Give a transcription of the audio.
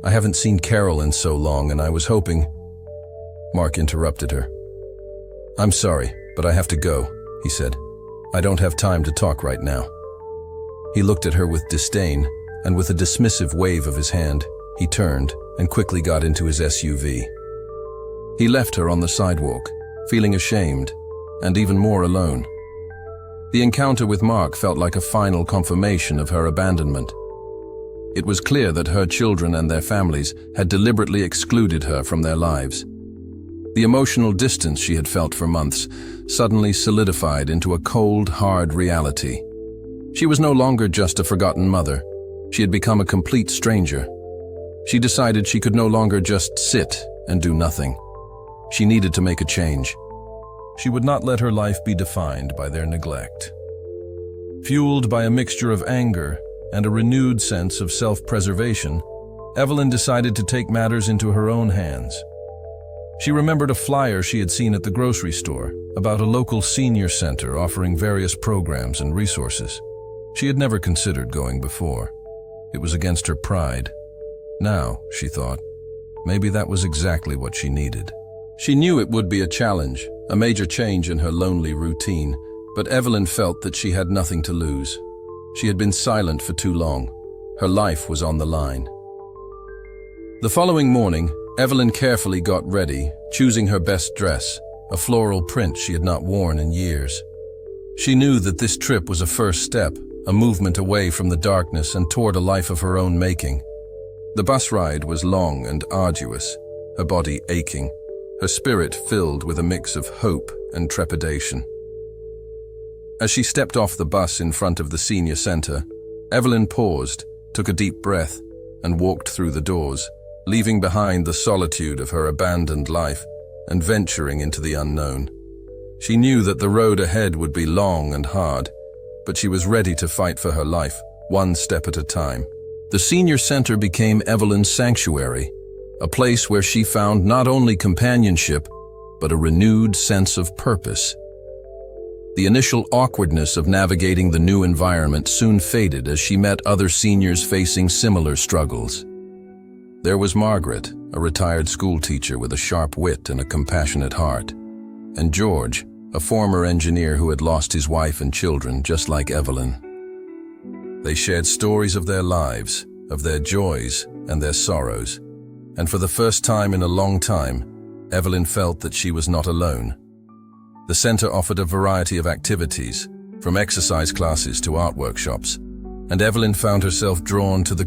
I haven't seen Carol in so long, and I was hoping—" Mark interrupted her. "I'm sorry, but I have to go," he said. "I don't have time to talk right now." He looked at her with disdain, and with a dismissive wave of his hand, he turned and quickly got into his SUV. He left her on the sidewalk, feeling ashamed and even more alone. The encounter with Mark felt like a final confirmation of her abandonment. It was clear that her children and their families had deliberately excluded her from their lives. The emotional distance she had felt for months suddenly solidified into a cold, hard reality. She was no longer just a forgotten mother. She had become a complete stranger. She decided she could no longer just sit and do nothing. She needed to make a change. She would not let her life be defined by their neglect. Fueled by a mixture of anger and a renewed sense of self-preservation, Evelyn decided to take matters into her own hands. She remembered a flyer she had seen at the grocery store about a local senior center offering various programs and resources. She had never considered going before. It was against her pride. Now, she thought, maybe that was exactly what she needed. She knew it would be a challenge, a major change in her lonely routine, but Evelyn felt that she had nothing to lose. She had been silent for too long. Her life was on the line. The following morning, Evelyn carefully got ready, choosing her best dress, a floral print she had not worn in years. She knew that this trip was a first step, a movement away from the darkness and toward a life of her own making. The bus ride was long and arduous, her body aching, her spirit filled with a mix of hope and trepidation. As she stepped off the bus in front of the senior center, Evelyn paused, took a deep breath, and walked through the doors, leaving behind the solitude of her abandoned life and venturing into the unknown. She knew that the road ahead would be long and hard, but she was ready to fight for her life, one step at a time. The senior center became Evelyn's sanctuary, a place where she found not only companionship, but a renewed sense of purpose. The initial awkwardness of navigating the new environment soon faded as she met other seniors facing similar struggles. There was Margaret, a retired school teacher with a sharp wit and a compassionate heart, and George, a former engineer who had lost his wife and children just like Evelyn. They shared stories of their lives, of their joys and their sorrows, and for the first time in a long time, Evelyn felt that she was not alone. The center offered a variety of activities, from exercise classes to art workshops, and Evelyn found herself drawn to the